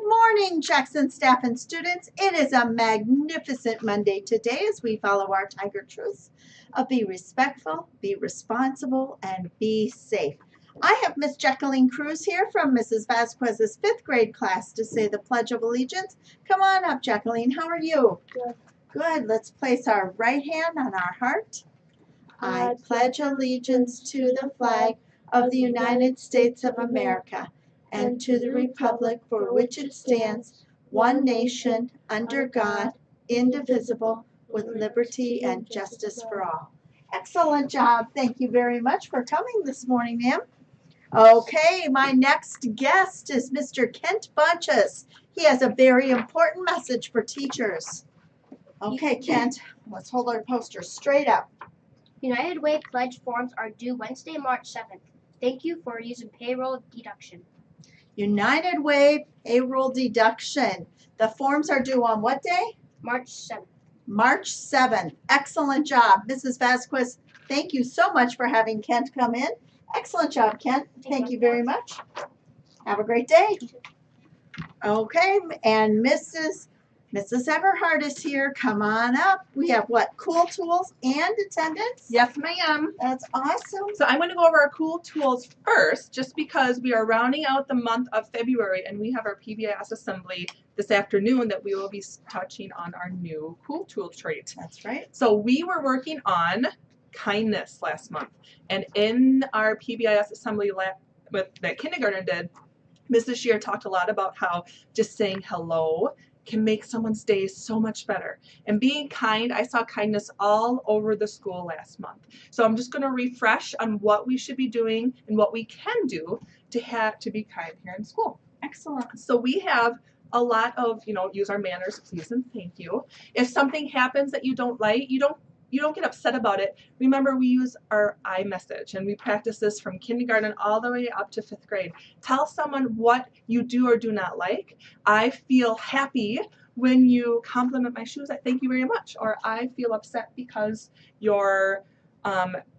morning, Jackson staff and students. It is a magnificent Monday today as we follow our Tiger Truths of be respectful, be responsible, and be safe. I have Miss Jacqueline Cruz here from Mrs. Vasquez's 5th grade class to say the Pledge of Allegiance. Come on up, Jacqueline. How are you? Good. Good. Let's place our right hand on our heart. I pledge allegiance to the flag of the United States of America and to the republic for which it stands, one nation, under God, indivisible, with liberty and justice for all. Excellent job. Thank you very much for coming this morning, ma'am. Okay, my next guest is Mr. Kent Bunches. He has a very important message for teachers. Okay, Kent, let's hold our poster straight up. United Way pledge forms are due Wednesday, March 7th. Thank you for using payroll deduction. United Way payroll deduction. The forms are due on what day? March 7th. March 7th. Excellent job. Mrs. Vasquez, thank you so much for having Kent come in. Excellent job, Kent. Thank you very much. Have a great day. Okay, and Mrs. Everhart is here. Come on up. We have what? Cool tools and attendance? Yes, ma'am. That's awesome. So I'm going to go over our cool tools first, just because we are rounding out the month of February and we have our PBIS assembly this afternoon that we will be touching on our new cool tool trait. That's right. So we were working on kindness last month, and in our PBIS assembly that kindergarten did, Mrs. Shear talked a lot about how just saying hello can make someone's day so much better. And being kind, I saw kindness all over the school last month. So I'm just going to refresh on what we should be doing and what we can do to be kind here in school. Excellent. So we have a lot of, use our manners, please and thank you. If something happens that you don't like, you don't get upset about it. Remember, we use our I message, and we practice this from kindergarten all the way up to 5th grade. Tell someone what you do or do not like. I feel happy when you compliment my shoes. I thank you very much. Or I feel upset because you're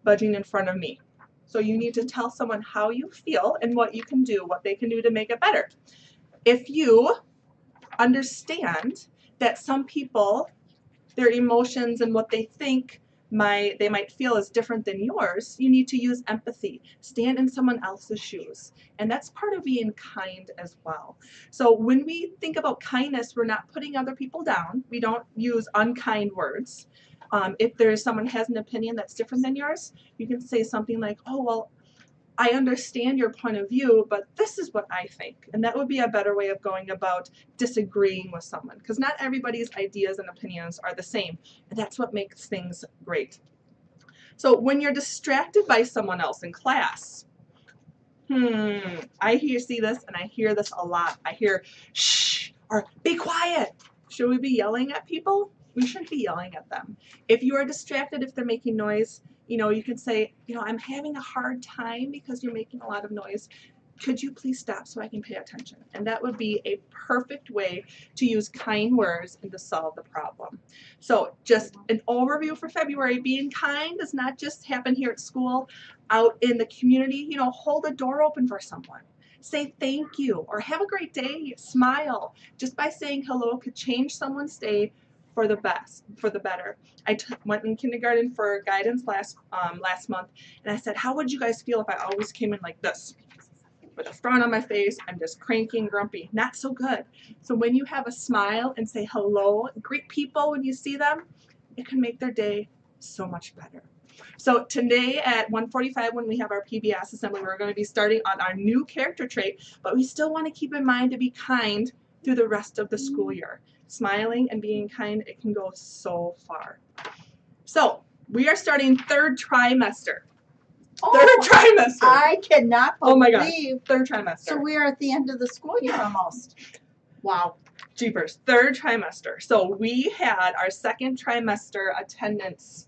budging in front of me. So you need to tell someone how you feel and what you can do, what they can do to make it better. If you understand that some people, their emotions and what they think they might feel is different than yours, you need to use empathy. Stand in someone else's shoes. And that's part of being kind as well. So when we think about kindness, we're not putting other people down. We don't use unkind words. If there's someone who has an opinion that's different than yours, you can say something like, oh, well, I understand your point of view, but this is what I think. And that would be a better way of going about disagreeing with someone, because not everybody's ideas and opinions are the same. And that's what makes things great. So when you're distracted by someone else in class, see this, and I hear this a lot. I hear, shh, or be quiet. Should we be yelling at people? We shouldn't be yelling at them. If you are distracted, if they're making noise, you can say, I'm having a hard time because you're making a lot of noise. Could you please stop so I can pay attention? And that would be a perfect way to use kind words and to solve the problem. So just an overview for February. Being kind does not just happen here at school. Out in the community, hold a door open for someone. Say thank you or have a great day. Smile. Just by saying hello could change someone's day for the better. I went in kindergarten for guidance last month, and I said, how would you guys feel if I always came in like this, with a frown on my face? I'm just cranky and grumpy. Not so good. So when you have a smile and say hello, greet people when you see them, it can make their day so much better. So today at 1:45, when we have our PBIS assembly, we're going to be starting on our new character trait, but we still want to keep in mind to be kind through the rest of the school year. Smiling and being kind, it can go so far. So we are starting 3rd trimester. Third trimester. I cannot believe. Oh my gosh. 3rd trimester. So we are at the end of the school year almost. Wow. Jeepers. 3rd trimester. So we had our 2nd trimester attendance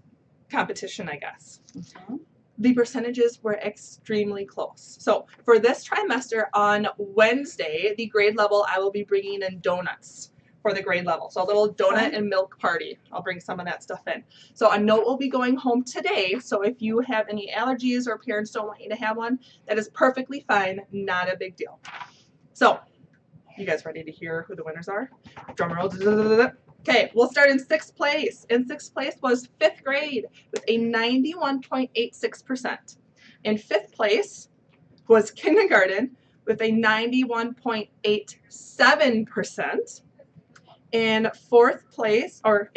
competition, I guess. Mm-hmm. The percentages were extremely close. So for this trimester on Wednesday, the grade level, I will be bringing in donuts for the grade level. So a little donut and milk party. I'll bring some of that stuff in. So a note will be going home today. So if you have any allergies or parents don't want you to have one, that is perfectly fine. Not a big deal. So You guys ready to hear who the winners are? Drum roll. Okay, we'll start in 6th place. In 6th place was 5th grade with a 91.86%. In 5th place was kindergarten with a 91.87%. In 4th place was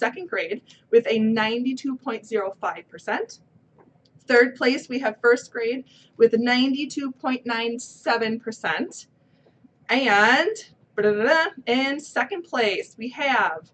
2nd grade with a 92.05%. 3rd place, we have 1st grade with 92.97%. And in 2nd place, we have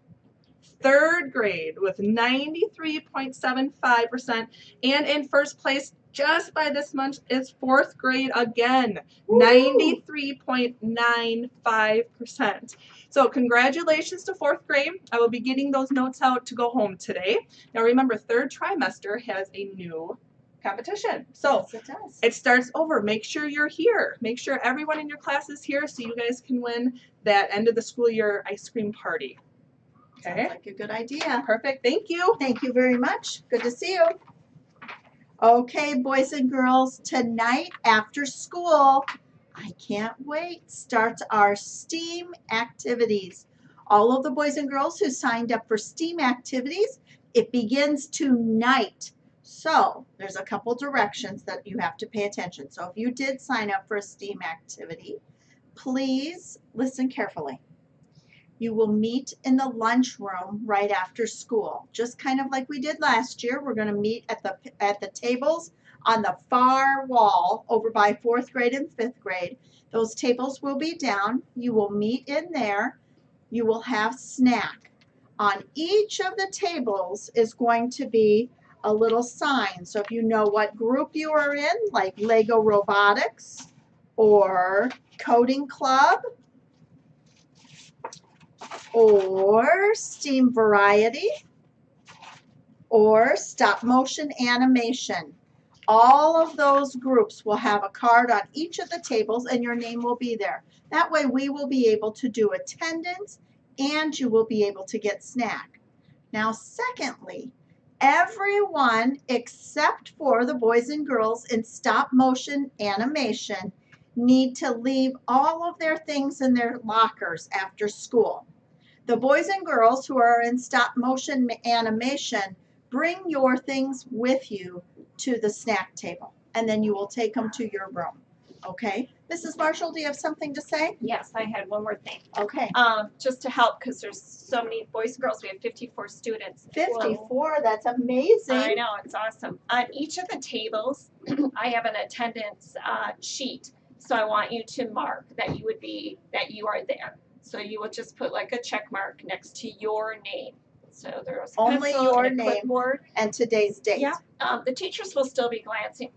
3rd grade with 93.75%. And in 1st place, just by this much, is 4th grade again, 93.95%. So congratulations to 4th grade. I will be getting those notes out to go home today. Now remember, 3rd trimester has a new competition. So Yes, it does. it starts over. Make sure you're here. Make sure everyone in your class is here so you guys can win that end of the school year ice cream party. Okay? Sounds like a good idea. Perfect. Thank you. Thank you very much. Good to see you. Okay, boys and girls, tonight after school, I can't wait, starts our STEAM activities. All of the boys and girls who signed up for STEAM activities, it begins tonight. So there's a couple directions that you have to pay attention. So if you did sign up for a STEAM activity, please listen carefully. You will meet in the lunchroom right after school, just kind of like we did last year. We're going to meet at the tables on the far wall over by 4th grade and 5th grade. Those tables will be down. You will meet in there. You will have snack. On each of the tables is going to be a little sign. So if you know what group you are in, like Lego Robotics or Coding Club or STEAM Variety or Stop Motion Animation, all of those groups will have a card on each of the tables and your name will be there. That way we will be able to do attendance and you will be able to get snack. Now, secondly, everyone except for the boys and girls in stop motion animation need to leave all of their things in their lockers after school. The boys and girls who are in stop motion animation, bring your things with you to the snack table and then you will take them to your room. Okay? Mrs. Marshall, do you have something to say? Yes, I had one more thing. Okay. Just to help, because there's so many boys and girls. We have 54 students. 54, that's amazing. I know, it's awesome. On each of the tables, I have an attendance sheet. So I want you to mark that you are there. So you will just put like a check mark next to your name. So there's Only pencil your and a name. clipboard. And today's date. Yeah. The teachers will still be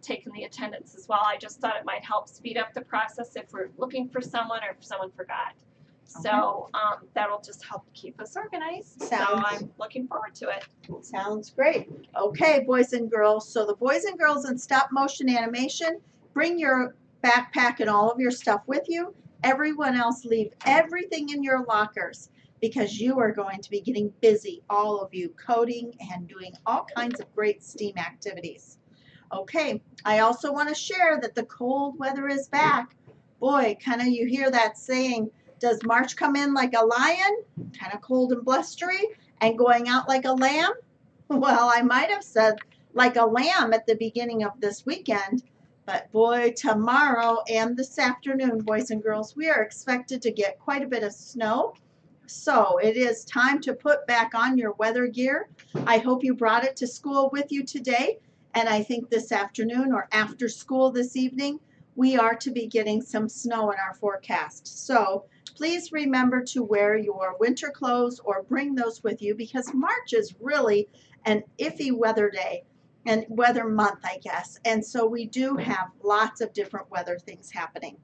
taking the attendance as well. I just thought it might help speed up the process if we're looking for someone or if someone forgot. So that'll just help keep us organized. So I'm looking forward to it. Sounds great. Okay, boys and girls. So the boys and girls in stop motion animation, bring your backpack and all of your stuff with you. Everyone else, leave everything in your lockers because you are going to be getting busy, all of you, coding and doing all kinds of great STEAM activities. Okay, I also want to share that the cold weather is back. Boy, kind of you hear that saying, does March come in like a lion, kind of cold and blustery, and going out like a lamb? Well, I might have said like a lamb at the beginning of this weekend, but boy, tomorrow and this afternoon, boys and girls, we are expected to get quite a bit of snow. So it is time to put back on your weather gear. I hope you brought it to school with you today. And I think this afternoon or after school this evening, we are to be getting some snow in our forecast. So please remember to wear your winter clothes or bring those with you because March is really an iffy weather day and weather month, I guess. And so we do have lots of different weather things happening.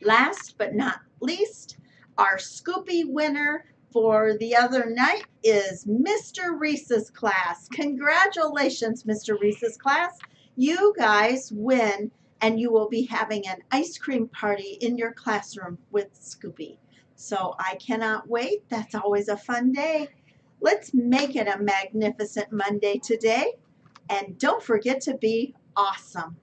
Last but not least, our Scoopy winner for the other night is Mr. Reese's class. Congratulations, Mr. Reese's class. You guys win, and you will be having an ice cream party in your classroom with Scoopy. So I cannot wait. That's always a fun day. Let's make it a magnificent Monday today. And don't forget to be awesome.